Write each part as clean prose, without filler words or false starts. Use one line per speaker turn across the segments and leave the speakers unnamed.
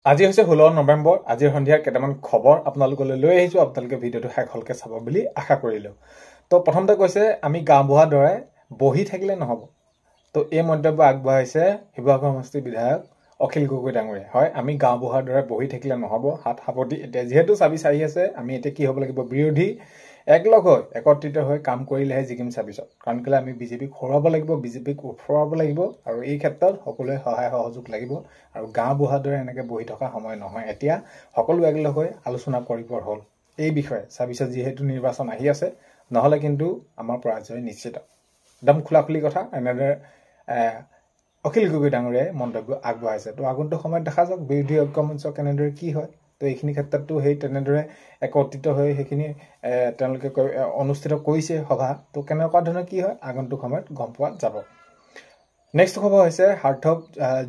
আজি হৈছে 16 নৱেম্বৰ। আজিৰ সন্ধিয়াৰ কেইটামান খবৰ আপোনালোকলৈ লৈ আহিছো। আপোনালোকে ভিডিঅ'টো শেষলৈকে চাব বুলি আশা কৰিলো। তো প্ৰথমতে কৈছে আমি গাঁওবুঢ়াৰ দৰে বহি থাকিলে নহব। তো এই মন্তব্য আগবঢ়াইছে শিৱসাগৰ সমষ্টিৰ বিধায়ক অখিল গগৈ ডাঙৰীয়া। হয়, আমি গাঁওবুঢ়াৰ দৰে বহি থাকিলে নহব। হাত সাৱটি এতিয়া যিহেতু চাবি চাহি আছে, আমি এতিয়া কি হ'ব লাগিব, বিৰোধী একলগ হৈ একত্ৰিত হৈ কাম কৰিলেহে জিকিম 26ত। কাৰণ কেলে আমি বিজেপিক হৰুৱাব লাগিব, বিজেপিক উফৰাব লাগিব, আৰু এই ক্ষেত্ৰত সকলোৱে সহায় সহযোগ লাগিব। আৰু গাঁওবুঢ়াৰ দৰে এনেকৈ বহি থকা সময় নহয়। এতিয়া সকলো একলগ হৈ আলোচনা কৰিবৰ হ'ল এই বিষয়ে। 26ত যিহেতু নিৰ্বাচন আহি আছে, নহ'লে কিন্তু আমাৰ পৰাজয় নিশ্চিত। একদম খোলাখুলি কথা এনেদৰে অখিল গগৈ ডাঙৰীয়াই মন্তব্য আগবঢ়াইছে। তো আগন্তুক সময়ত দেখা যাওক বিৰোধী ঐক্যমঞ্চ কেনেদৰে কি হয়। তো এইখিনি ক্ষেত্ৰতো সেই তেনেদৰে একত্ৰিত হৈ সেইখিনি তেওঁলোকে অনুষ্ঠিত কৰিছে সভা। তো কেনেকুৱা ধৰণৰ কি হয় আগন্তুক সময়ত গম পোৱা যাব। নেক্সট খবৰ হৈছে হাৰ্থব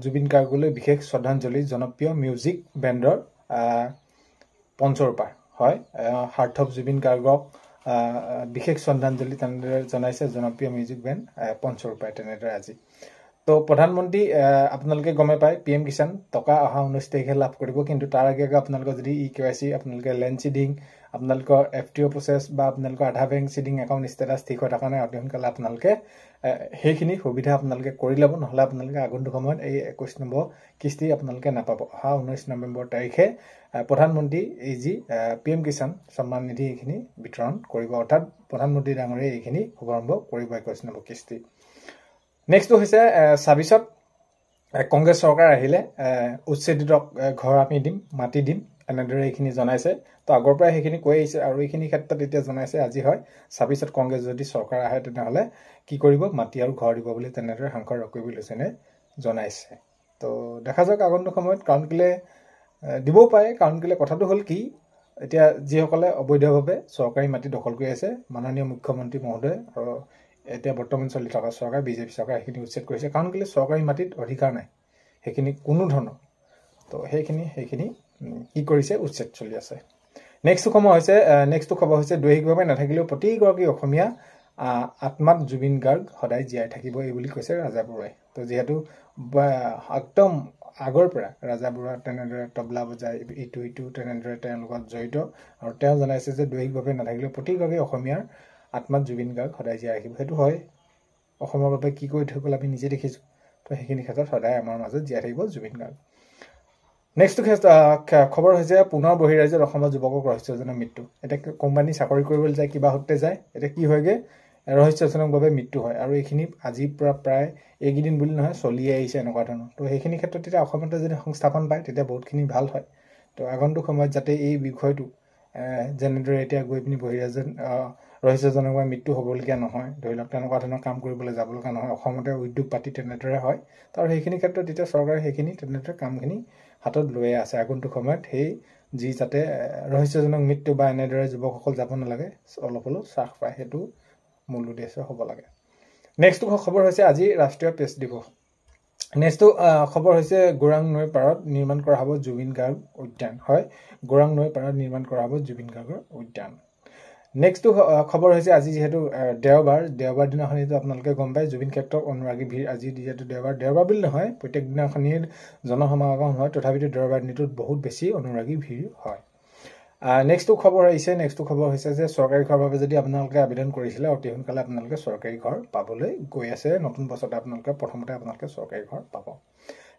জুবিন গাৰ্গলৈ বিশেষ শ্ৰদ্ধাঞ্জলি জনপ্ৰিয় মিউজিক বেণ্ডৰ পঞ্চৰূপা। হয়, হাৰ্থব জুবিন গাৰ্গক বিশেষ শ্ৰদ্ধাঞ্জলি তেনেদৰে জনাইছে জনপ্ৰিয় মিউজিক বেণ্ড পঞ্চৰূপাই তেনেদৰে আজি। তো প্ৰধানমন্ত্ৰী আপোনালোকে গমে পায় PM কিষাণ টকা অহা 19 তাৰিখে লাভ কৰিব। কিন্তু তাৰ আগে আপোনালোকৰ যদি KYC আপোনালোকে লেণ্ড চিডিং, আপোনালোকৰ FTO প্ৰচেছ বা আপোনালোকৰ আধা বেংক চিডিং একাউণ্ট ষ্টেটাছ ঠিক হৈ থকা নাই, অতি সোনকালে আপোনালোকে সেইখিনি সুবিধা আপোনালোকে কৰি ল'ব। নহ'লে আপোনালোকে আগন্তুক সময়ত এই 21 নম্বৰ কিস্তি আপোনালোকে নাপাব। অহা 19 নৱেম্বৰ তাৰিখে প্ৰধানমন্ত্ৰী এই যি PM কিষাণ সন্মান নিধি এইখিনি বিতৰণ কৰিব, অৰ্থাৎ প্ৰধানমন্ত্ৰী ডাঙৰীয়াই এইখিনি শুভাৰম্ভ কৰিব 21 নম্বৰ কিস্তি। নেক্সটটো হৈছে 26ত কংগ্ৰেছ চৰকাৰ আহিলে উচ্ছেদিতক ঘৰ আমি দিম, মাটি দিম, এনেদৰে এইখিনি জনাইছে। তো আগৰ পৰাই সেইখিনি কৈ আহিছে, আৰু এইখিনি ক্ষেত্ৰত এতিয়া জনাইছে আজি হয় 26ত কংগ্ৰেছ যদি চৰকাৰ আহে তেনেহ'লে কি কৰিব, মাটি আৰু ঘৰ দিব বুলি তেনেদৰে সাংসদ ৰকিবুল হুছেইনে জনাইছে। তো দেখা যাওক আগন্তুক সময়ত, কাৰণ কেলে দিবও পাৰে। কাৰণ কেলে কথাটো হ'ল কি, এতিয়া যিসকলে অবৈধভাৱে চৰকাৰী মাটি দখল কৰি আছে, মাননীয় মুখ্যমন্ত্ৰী মহোদয় আৰু এতিয়া বৰ্তমান চলি থকা চৰকাৰ বিজেপি চৰকাৰ সেইখিনি উচ্ছেদ কৰিছে। কাৰণ কেলে চৰকাৰী মাটিত অধিকাৰ নাই সেইখিনি কোনো ধৰণৰ। তো সেইখিনি কি কৰিছে, উচ্ছেদ চলি আছে। নেক্সটটো খবৰ হৈছে দৈহিকভাৱে নাথাকিলেও প্ৰতিগৰাকী অসমীয়া আত্মাত জুবিন গাৰ্গ সদায় জীয়াই থাকিব, এই বুলি কৈছে ৰাজা বৰুৱাই। তো যিহেতু একদম আগৰ পৰা ৰাজা বৰুৱা তেনেদৰে তবলা বজাই ইটো তেনেদৰে তেওঁলোকত জড়িত, আৰু তেওঁ জনাইছে যে দৈহিকভাৱে নাথাকিলেও প্ৰতিগৰাকী অসমীয়াৰ আত্মাত জুবিন গাৰ্গ সদায় জীয়াই ৰাখিব। সেইটো হয়, অসমৰ বাবে কি কৰি থৈ গ'ল আমি নিজে দেখিছোঁ। তো সেইখিনি ক্ষেত্ৰত সদায় আমাৰ মাজত জীয়াই থাকিব জুবিন গাৰ্গ। নেক্সটটো খবৰ হৈছে পুনৰ বহিৰাজ্যত অসমৰ যুৱকক ৰহস্যজনক মৃত্যু। এতিয়া কোম্পানী চাকৰি কৰিবলৈ যায়, কিবা সূত্ৰে যায়, এতিয়া কি হয়গৈ, ৰহস্যজনকভাৱে মৃত্যু হয়। আৰু এইখিনি আজিৰ পৰা প্ৰায় এইকেইদিন বুলি নহয় চলিয়ে আহিছে এনেকুৱা ধৰণৰ। তো সেইখিনি ক্ষেত্ৰত এতিয়া অসমতে যদি সংস্থাপন পায় তেতিয়া বহুতখিনি ভাল হয়। তো আগন্তুক সময়ত যাতে এই বিষয়টো যেনেদৰে এতিয়া গৈ পিনি বহিৰাজ্যত ৰহস্যজনকভাৱে মৃত্যু হ'বলগীয়া নহয়, ধৰি লওক তেনেকুৱা ধৰণৰ কাম কৰিবলৈ যাব লগা নহয়, অসমতে উদ্যোগ পাতি তেনেদৰে হয়। তাৰ সেইখিনি ক্ষেত্ৰত এতিয়া চৰকাৰে সেইখিনি তেনেদৰে কামখিনি হাতত লৈয়ে আছে। আগন্তুক সময়ত সেই যি যাতে ৰহস্যজনক মৃত্যু বা এনেদৰে যুৱকসকল যাব নালাগে, অলপ হ'লেও হ্ৰাস পায়, সেইটো মূল উদ্দেশ্য হ'ব লাগে। নেক্সটটো খবৰ হৈছে আজি ৰাষ্ট্ৰীয় প্ৰেছ দিৱস। নেক্সটটো খবৰ হৈছে গৌৰাং নৈৰ পাৰত নিৰ্মাণ কৰা হ'ব জুবিন গাৰ্গ উদ্যান। হয়, গৌৰাং নৈৰ পাৰত নিৰ্মাণ কৰা হ'ব জুবিন গাৰ্গৰ উদ্যান। নেক্সটটো খবৰ হৈছে আজি যিহেতু দেওবাৰ দিনাখনিতো আপোনালোকে গম পায় জুবিন ক্ষেত্ৰত অনুৰাগী ভিৰ। আজি যিহেতু দেওবাৰ বুলি নহয়, প্ৰত্যেক দিনাখনিয়ে জনসমাগম হয়, তথাপিতো দেওবাৰ দিনটোত বহুত বেছি অনুৰাগী ভিৰ হয়। নেক্সটটো খবৰ হৈছে যে চৰকাৰী ঘৰৰ বাবে যদি আপোনালোকে আবেদন কৰিছিলে, অতি সোনকালে আপোনালোকে চৰকাৰী ঘৰ পাবলৈ গৈ আছে। নতুন বছৰতে প্ৰথমতে আপোনালোকে চৰকাৰী ঘৰ পাব।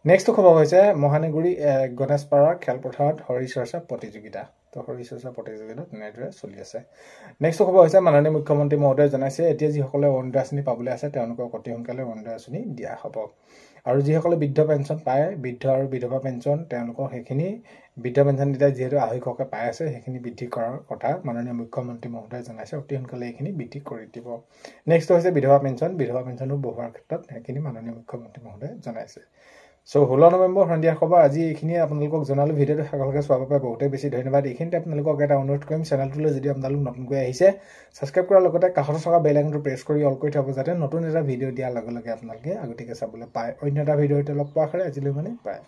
নেক্সটটো খবৰ হৈছে মহানগৰী গণেশপাৰাৰ খেলপথাৰত শৰীৰ চৰ্চা প্ৰতিযোগিতা। তো শৰীৰ চৰ্চা প্ৰতিযোগিতা তেনেদৰে চলি আছে। নেক্সটটো খবৰ হৈছে মাননীয় মুখ্যমন্ত্ৰী মহোদয়ে জনাইছে এতিয়া যিসকলে অৰুণোদয় আঁচনি পাবলৈ আছে তেওঁলোকক অতি সোনকালে অৰুণোদয় আঁচনি দিয়া হ'ব। আৰু যিসকলে বৃদ্ধ পেঞ্চন পায়, বৃদ্ধ আৰু বিধৱা পেঞ্চন, তেওঁলোকৰ সেইখিনি বৃদ্ধ পেঞ্চন এতিয়া যিহেতু 250কে পাই আছে, সেইখিনি বৃদ্ধি কৰাৰ কথা মাননীয় মুখ্যমন্ত্ৰী মহোদয়ে জনাইছে। অতি সোনকালে এইখিনি বৃদ্ধি কৰি দিব। নেক্সট হৈছে বিধৱা পেঞ্চনো বঢ়োৱাৰ ক্ষেত্ৰত সেইখিনি মাননীয় মুখ্যমন্ত্ৰী মহোদয়ে জনাইছে। চ' 16 নৱেম্বৰ সন্ধিয়া খবৰ আজি এইখিনিয়ে আপোনালোকক জনালোঁ। ভিডিঅ'টো শেষলৈকে চোৱাৰ বাবে বহুতেই বেছি ধন্যবাদ। এইখিনিতে আপোনালোকক এটা অনুৰোধ কৰিম, চেনেলটোলৈ যদি আপোনালোক নতুনকৈ আহিছে ছাবস্ক্ৰাইব কৰাৰ লগতে কাষতে থকা বেল আইকনটো প্ৰেছ কৰি অল কৰি থ'ব, যাতে নতুন এটা ভিডিঅ' দিয়াৰ লগে লগে আপোনালোকে আগতীয়াকৈ চাবলৈ পায়। অন্য এটা ভিডিঅ'তে লগ পোৱাৰ আশাৰে আজিলৈ বাই।